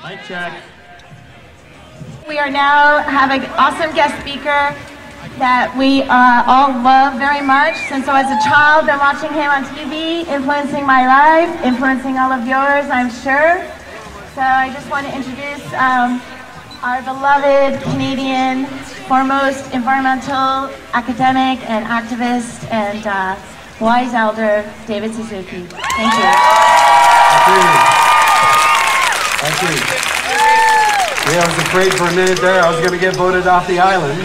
Mic check. We are now having an awesome guest speaker that we all love very much. Since I was a child, been watching him on TV, influencing my life, influencing all of yours, I'm sure. So I just want to introduce our beloved Canadian foremost environmental academic and activist and wise elder, David Suzuki. Thank you. Thank you. Yeah, I was afraid for a minute there I was going to get voted off the island.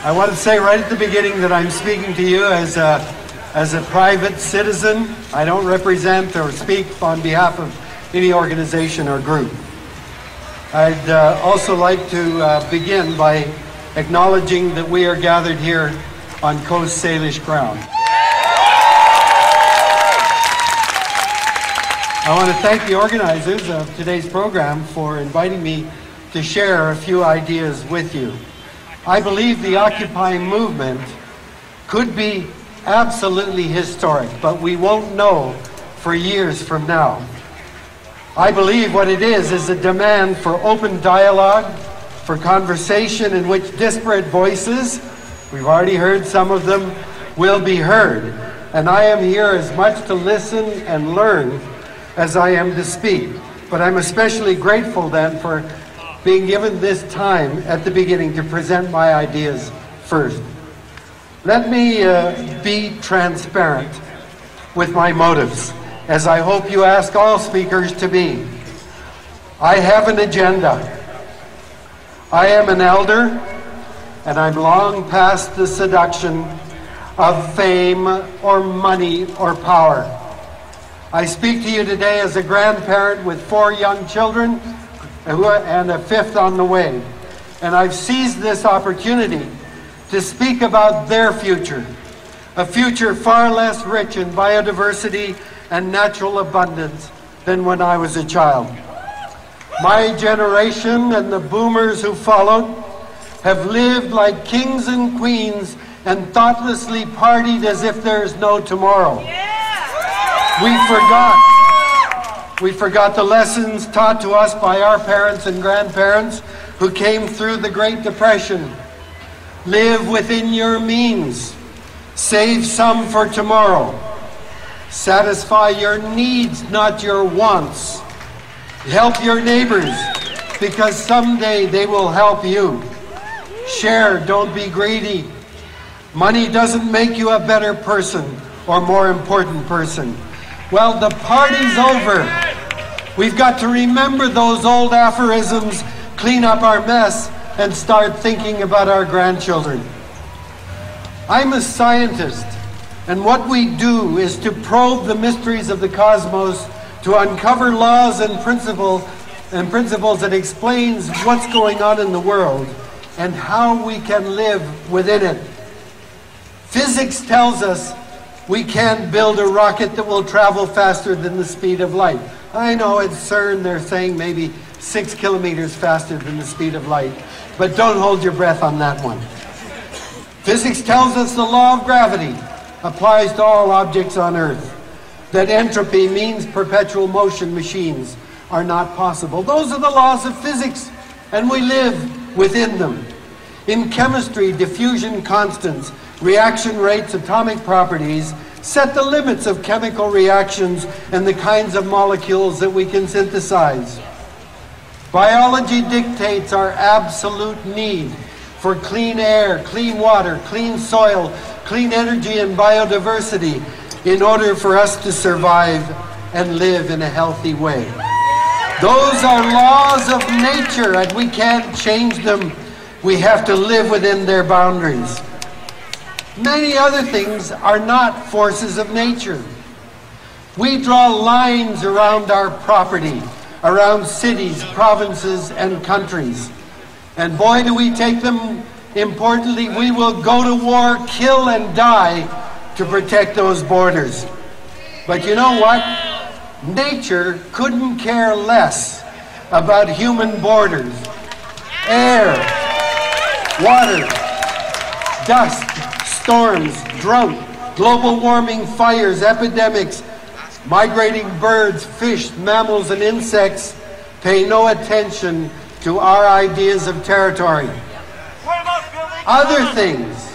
I want to say right at the beginning that I'm speaking to you as a private citizen. I don't represent or speak on behalf of any organization or group. I'd also like to begin by acknowledging that we are gathered here on Coast Salish ground. I want to thank the organizers of today's program for inviting me to share a few ideas with you. I believe the Occupy movement could be absolutely historic, but we won't know for years from now. I believe what it is a demand for open dialogue, for conversation in which disparate voices, we've already heard some of them, will be heard. And I am here as much to listen and learn as I am to speak. But I'm especially grateful then for being given this time at the beginning to present my ideas first. Let me be transparent with my motives, as I hope you ask all speakers to be. I have an agenda. I am an elder, and I'm long past the seduction of fame or money or power. I speak to you today as a grandparent with 4 young children and a 5th on the way. And I've seized this opportunity to speak about their future, a future far less rich in biodiversity and natural abundance than when I was a child. My generation and the boomers who followed have lived like kings and queens and thoughtlessly partied as if there's no tomorrow. We forgot the lessons taught to us by our parents and grandparents who came through the Great Depression. Live within your means. Save some for tomorrow. Satisfy your needs, not your wants. Help your neighbors, because someday they will help you. Share, don't be greedy. Money doesn't make you a better person or more important person. Well, the party's over. We've got to remember those old aphorisms, clean up our mess, and start thinking about our grandchildren. I'm a scientist, and what we do is to probe the mysteries of the cosmos, to uncover laws and principles that explains what's going on in the world and how we can live within it. Physics tells us we can't build a rocket that will travel faster than the speed of light. I know at CERN they're saying maybe 6 kilometers faster than the speed of light, but don't hold your breath on that one. Physics tells us the law of gravity applies to all objects on Earth, that entropy means perpetual motion machines are not possible. Those are the laws of physics, and we live within them. In chemistry, diffusion constants, reaction rates, atomic properties set the limits of chemical reactions and the kinds of molecules that we can synthesize. Biology dictates our absolute need for clean air, clean water, clean soil, clean energy and biodiversity in order for us to survive and live in a healthy way. Those are laws of nature and we can't change them. We have to live within their boundaries. Many other things are not forces of nature. We draw lines around our property, around cities, provinces, and countries. And boy, do we take them importantly. We will go to war, kill, and die to protect those borders. But you know what? Nature couldn't care less about human borders. Air, water, dust, storms, drought, global warming, fires, epidemics, Migrating birds, fish, mammals, and insects pay no attention to our ideas of territory. Other things,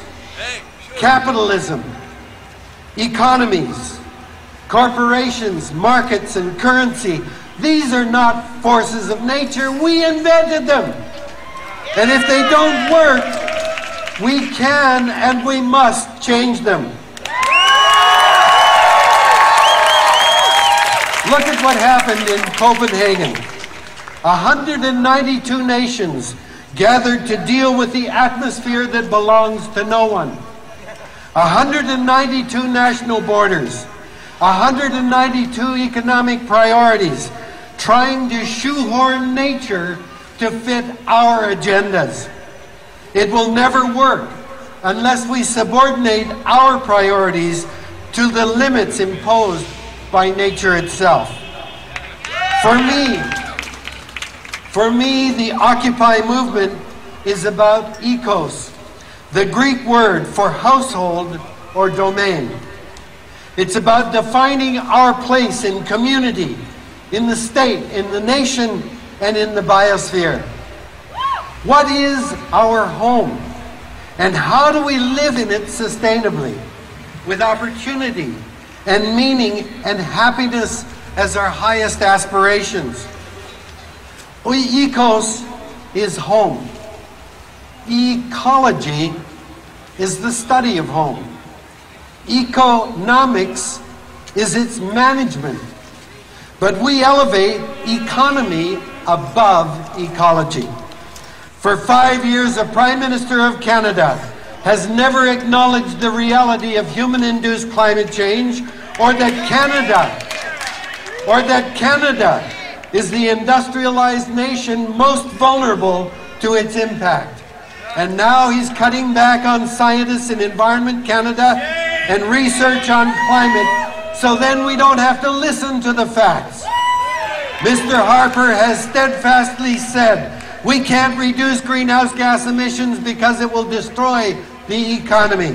capitalism, economies, corporations, markets, and currency, these are not forces of nature. We invented them. And if they don't work, we can and we must change them. Look at what happened in Copenhagen. 192 nations gathered to deal with the atmosphere that belongs to no one. 192 national borders, 192 economic priorities, trying to shoehorn nature to fit our agendas. It will never work unless we subordinate our priorities to the limits imposed by nature itself. For me, the Occupy movement is about ecos, the Greek word for household or domain. It's about defining our place in community, in the state, in the nation, and in the biosphere. What is our home? And how do we live in it sustainably, with opportunity and meaning and happiness as our highest aspirations? Ecos is home. Ecology is the study of home. Economics is its management. But we elevate economy above ecology. For 5 years, the Prime Minister of Canada has never acknowledged the reality of human-induced climate change, or that Canada is the industrialized nation most vulnerable to its impact. And now he's cutting back on scientists in Environment Canada and research on climate, so then we don't have to listen to the facts. Mr. Harper has steadfastly said, we can't reduce greenhouse gas emissions because it will destroy the economy.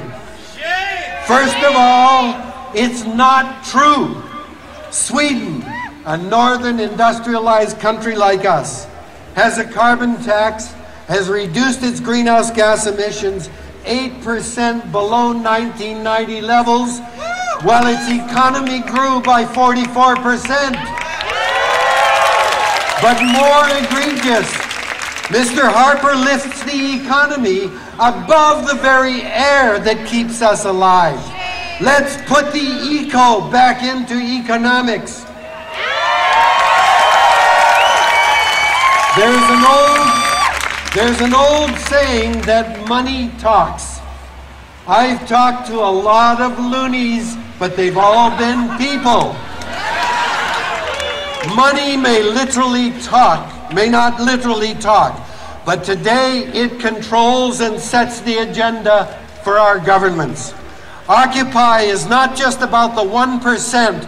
First of all, it's not true. Sweden, a northern industrialized country like us, has a carbon tax, has reduced its greenhouse gas emissions 8% below 1990 levels, while its economy grew by 44%. But more egregious, Mr. Harper lifts the economy above the very air that keeps us alive. Let's put the eco back into economics. There's an old saying that money talks. I've talked to a lot of loonies, but they've all been people. Money may not literally talk, but today it controls and sets the agenda for our governments. Occupy is not just about the 1%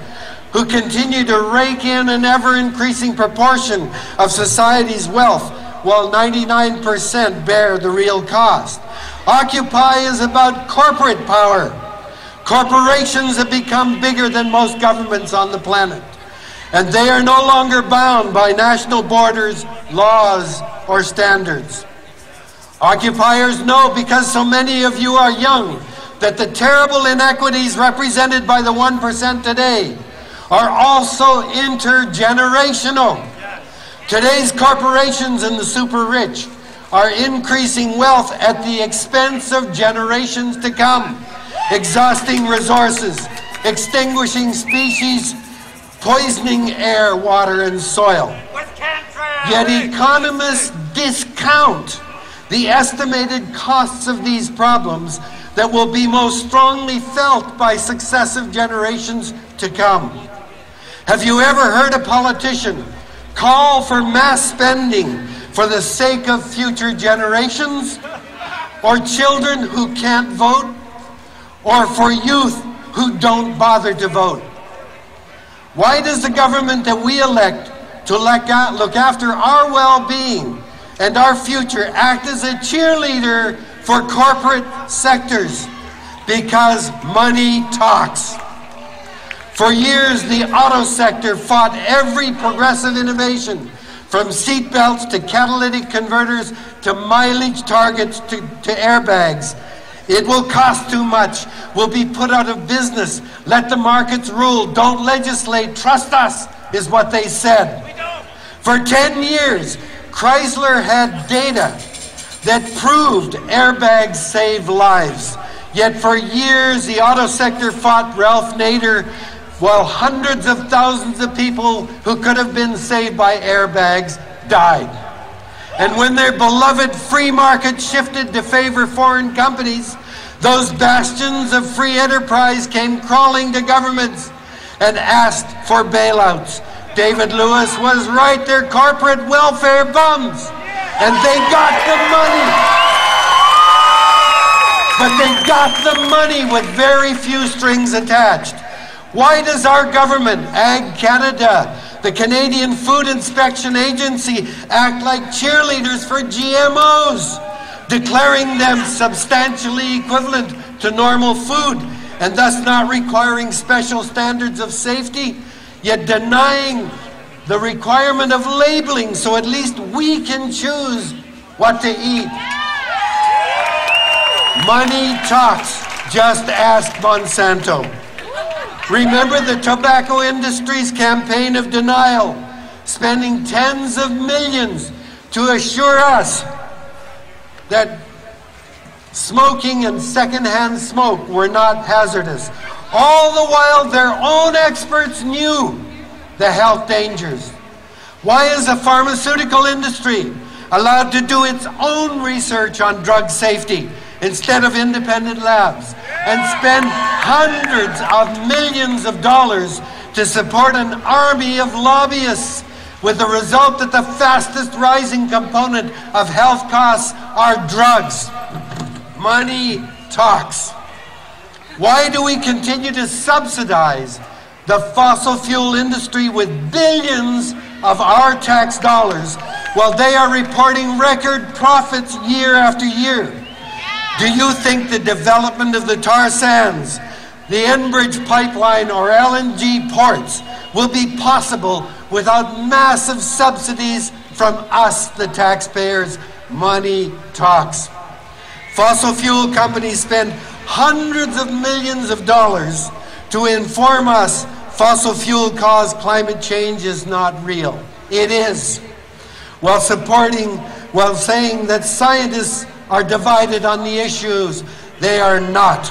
who continue to rake in an ever-increasing proportion of society's wealth, while 99% bear the real cost. Occupy is about corporate power. Corporations have become bigger than most governments on the planet, and they are no longer bound by national borders, laws, or standards. Occupiers know, because so many of you are young, that the terrible inequities represented by the 1% today are also intergenerational. Today's corporations and the super rich are increasing wealth at the expense of generations to come, exhausting resources, extinguishing species, poisoning air, water, and soil. Yet economists discount the estimated costs of these problems that will be most strongly felt by successive generations to come. Have you ever heard a politician call for mass spending for the sake of future generations, or children who can't vote, or for youth who don't bother to vote? Why does the government that we elect to look after our well-being and our future act as a cheerleader for corporate sectors? Because money talks. For years, the auto sector fought every progressive innovation, from seat belts to catalytic converters to mileage targets to airbags. It will cost too much. We'll be put out of business. Let the markets rule. Don't legislate. Trust us, is what they said. For 10 years, Chrysler had data that proved airbags save lives. Yet for years, the auto sector fought Ralph Nader, while hundreds of thousands of people who could have been saved by airbags died. And when their beloved free market shifted to favor foreign companies, those bastions of free enterprise came crawling to governments and asked for bailouts. David Lewis was right, they're corporate welfare bums. And they got the money. But they got the money with very few strings attached. Why does our government, Ag Canada, the Canadian Food Inspection Agency, act like cheerleaders for GMOs, declaring them substantially equivalent to normal food and thus not requiring special standards of safety, yet denying the requirement of labeling so at least we can choose what to eat? Money talks. Just ask Monsanto. Remember the tobacco industry's campaign of denial, spending tens of millions to assure us that smoking and secondhand smoke were not hazardous. All the while their own experts knew the health dangers. Why is the pharmaceutical industry allowed to do its own research on drug safety instead of independent labs, and spend hundreds of millions of dollars to support an army of lobbyists, with the result that the fastest rising component of health costs are drugs? Money talks. Why do we continue to subsidize the fossil fuel industry with billions of our tax dollars while they are reporting record profits year after year? Do you think the development of the tar sands, the Enbridge pipeline, or LNG ports will be possible without massive subsidies from us, the taxpayers? Money talks. Fossil fuel companies spend hundreds of millions of dollars to inform us fossil fuel caused climate change is not real. It is. While saying that scientists are divided on the issues, they are not.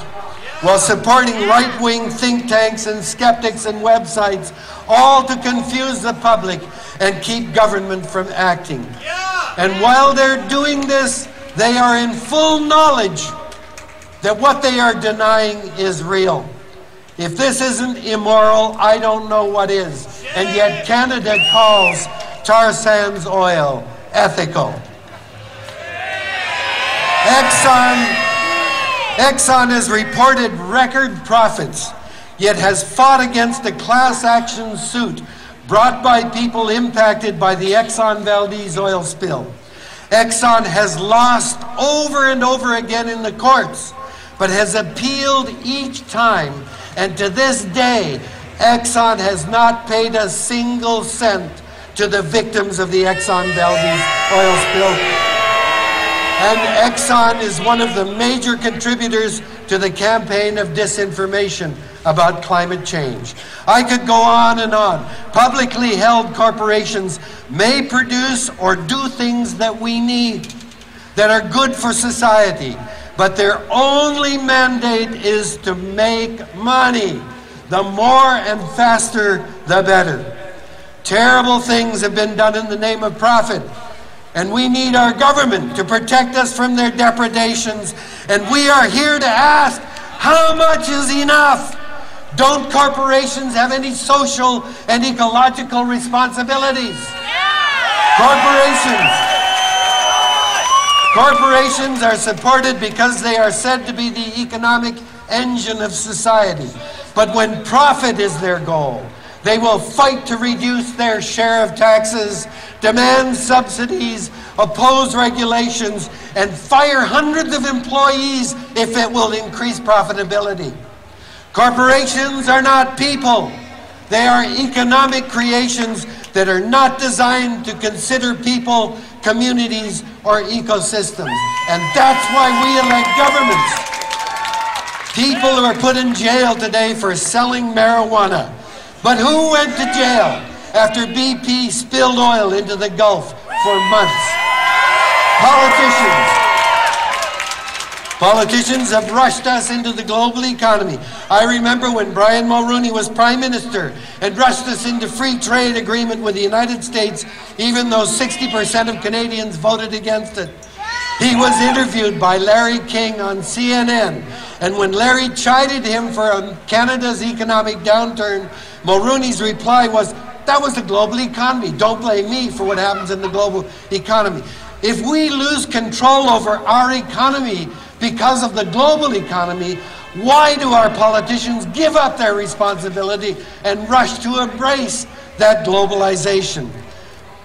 While supporting right-wing think tanks and skeptics and websites, all to confuse the public and keep government from acting. And while they're doing this, they are in full knowledge that what they are denying is real. If this isn't immoral, I don't know what is. And yet Canada calls tar sands oil ethical. Exxon has reported record profits, yet has fought against a class action suit brought by people impacted by the Exxon Valdez oil spill. Exxon has lost over and over again in the courts, but has appealed each time, and to this day, Exxon has not paid a single cent to the victims of the Exxon Valdez oil spill. And Exxon is one of the major contributors to the campaign of disinformation about climate change. I could go on and on. Publicly held corporations may produce or do things that we need, that are good for society, but their only mandate is to make money. The more and faster, the better. Terrible things have been done in the name of profit. And we need our government to protect us from their depredations. And we are here to ask, how much is enough? Don't corporations have any social and ecological responsibilities? Corporations are supported because they are said to be the economic engine of society. But when profit is their goal, they will fight to reduce their share of taxes, demand subsidies, oppose regulations, and fire hundreds of employees if it will increase profitability. Corporations are not people. They are economic creations that are not designed to consider people, communities, or ecosystems. And that's why we elect governments. People are put in jail today for selling marijuana. But who went to jail after BP spilled oil into the Gulf for months? Politicians. Politicians have rushed us into the global economy. I remember when Brian Mulroney was Prime Minister and rushed us into free trade agreement with the United States, even though 60% of Canadians voted against it. He was interviewed by Larry King on CNN, and when Larry chided him for Canada's economic downturn, Mulroney's reply was, "That was the global economy. Don't blame me for what happens in the global economy." If we lose control over our economy because of the global economy, why do our politicians give up their responsibility and rush to embrace that globalization?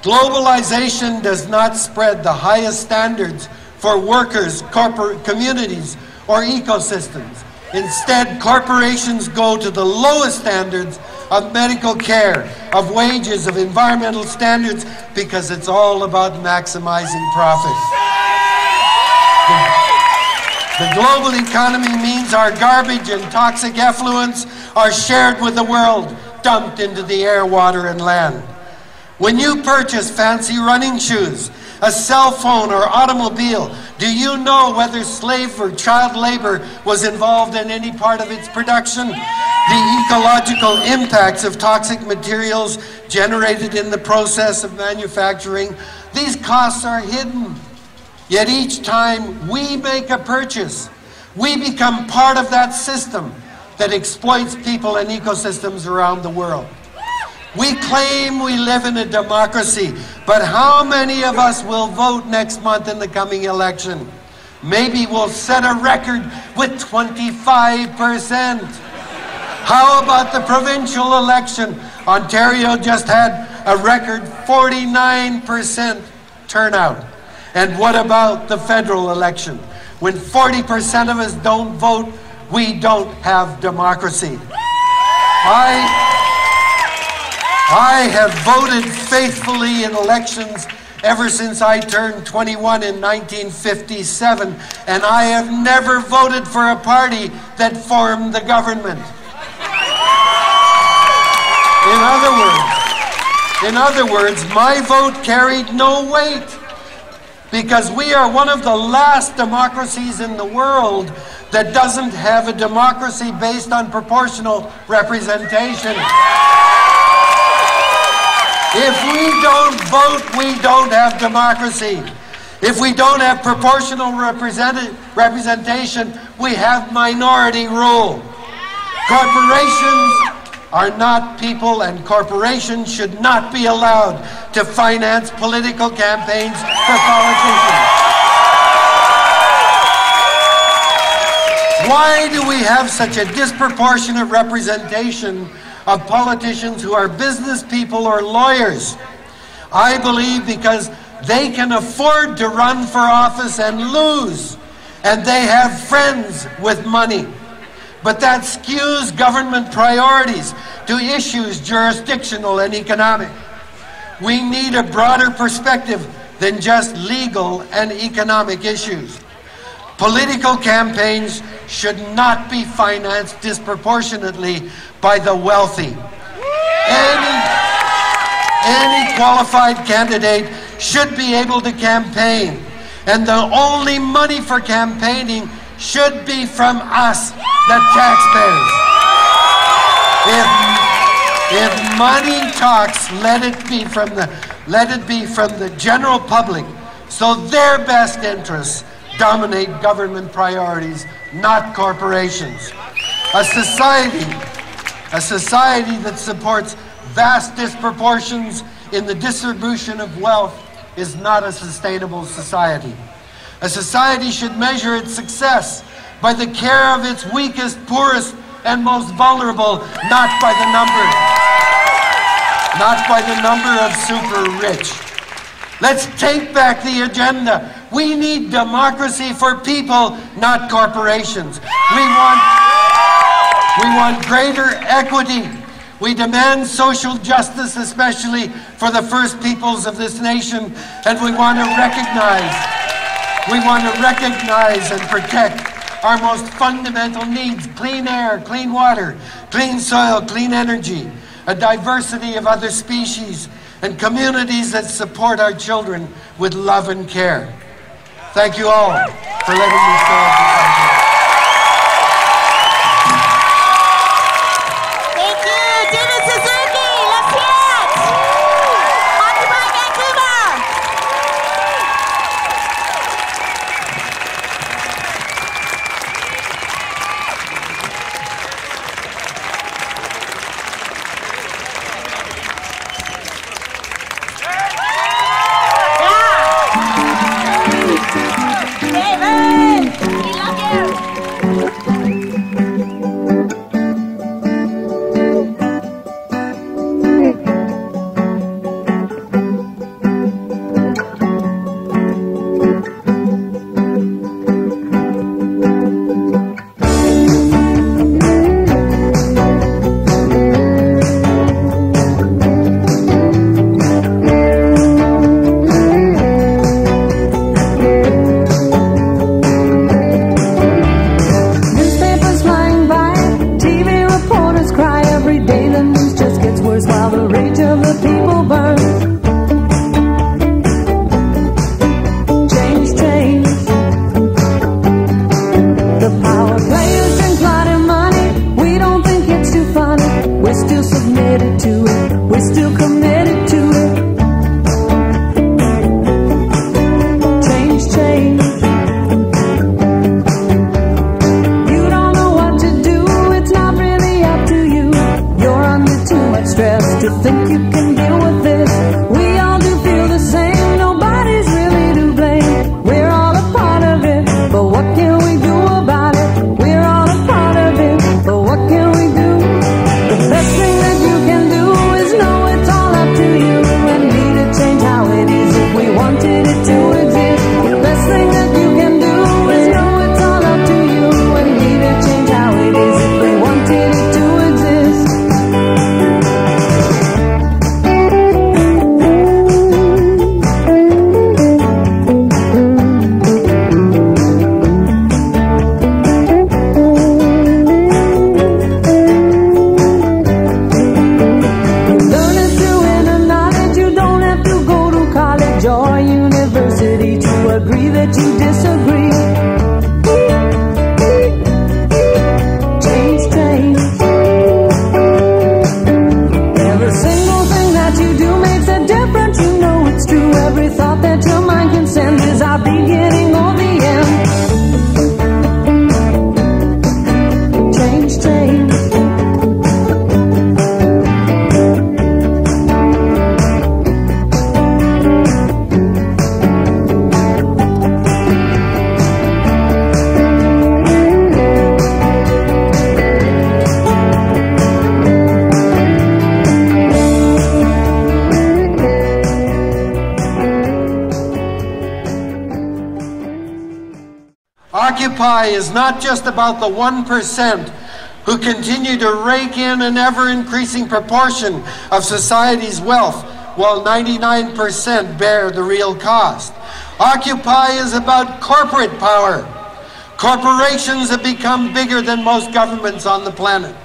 Globalization does not spread the highest standards for workers, corporate communities, or ecosystems. Instead, corporations go to the lowest standards of medical care, of wages, of environmental standards, because it's all about maximizing profit. The global economy means our garbage and toxic effluents are shared with the world, dumped into the air, water, and land. When you purchase fancy running shoes, a cell phone, or automobile, do you know whether slave or child labor was involved in any part of its production? The ecological impacts of toxic materials generated in the process of manufacturing, these costs are hidden. Yet each time we make a purchase, we become part of that system that exploits people and ecosystems around the world. We claim we live in a democracy, but how many of us will vote next month in the coming election? Maybe we'll set a record with 25%. How about the provincial election? Ontario just had a record 49% turnout. And what about the federal election? When 40% of us don't vote, we don't have democracy. I have voted faithfully in elections ever since I turned 21 in 1957, and I have never voted for a party that formed the government. In other words, my vote carried no weight, because we are one of the last democracies in the world that doesn't have a democracy based on proportional representation. If we don't vote, we don't have democracy. If we don't have proportional representation, we have minority rule. Corporations are not people, and corporations should not be allowed to finance political campaigns for politicians. Why do we have such a disproportionate representation of politicians who are business people or lawyers? I believe because they can afford to run for office and lose, and they have friends with money. But that skews government priorities to issues jurisdictional and economic. We need a broader perspective than just legal and economic issues. Political campaigns should not be financed disproportionately by the wealthy. Any qualified candidate should be able to campaign, and the only money for campaigning should be from us, the taxpayers. If money talks, let it be from the general public, so their best interests dominate government priorities, not corporations. A society that supports vast disproportions in the distribution of wealth is not a sustainable society. A society should measure its success by the care of its weakest, poorest, and most vulnerable, not by the number of super rich. Let's take back the agenda. We need democracy for people, not corporations. We want greater equity. We demand social justice, especially for the first peoples of this nation, and we want to recognize and protect our most fundamental needs: clean air, clean water, clean soil, clean energy, a diversity of other species, and communities that support our children with love and care. Thank you all for letting me stay at the country. Thank you, David Suzuki. Let's hear it. Occupy Vancouver. David, we love you. Newspapers flying by, TV reporters cry every day. The news just gets worse while the rage of the people burns. Change, change. The power players drink blood and money. We don't think it's too funny. We're still submitted to it. We're still committed to it. Change, change. You don't know what to do, it's not really up to you. You're under too much stress to think you can deal with this. We all do feel the same, nobody's really to blame. We're all a part of it, but what can we do about it? We're all a part of it, but what can we do? The best thing that you can do is know it's all up to you, and need to change how it is if we wanted it to exist. The best thing that you can do is know it's all up to you, and need to change how it is if we wanted it to exist. Learn it through inner knowledge. You don't have to go to college or university to agree that you disagree. Change, change. Every single thing that you do makes a difference. You know it's true. Every thought that your mind can send is our beginning or the end. Change, change. Occupy is not just about the 1% who continue to rake in an ever-increasing proportion of society's wealth, while 99% bear the real cost. Occupy is about corporate power. Corporations have become bigger than most governments on the planet,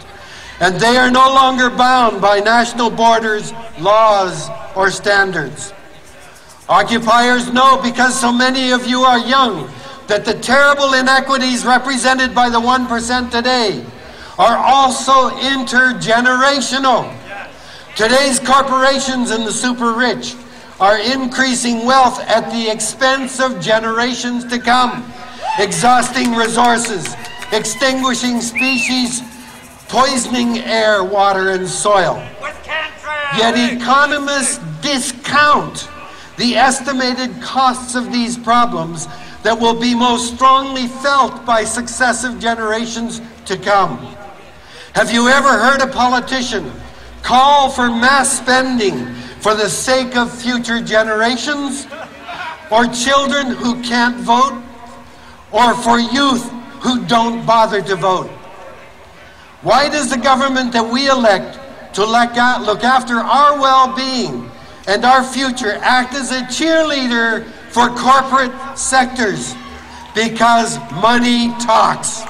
and they are no longer bound by national borders, laws, or standards. Occupiers know, because so many of you are young, that the terrible inequities represented by the 1% today are also intergenerational. Today's corporations and the super rich are increasing wealth at the expense of generations to come, exhausting resources, extinguishing species, poisoning air, water, and soil. Yet economists discount the estimated costs of these problems that will be most strongly felt by successive generations to come. Have you ever heard a politician call for mass spending for the sake of future generations, or children who can't vote, or for youth who don't bother to vote? Why does the government that we elect to look after our well-being and our future act as a cheerleader for corporate sectors? Because money talks.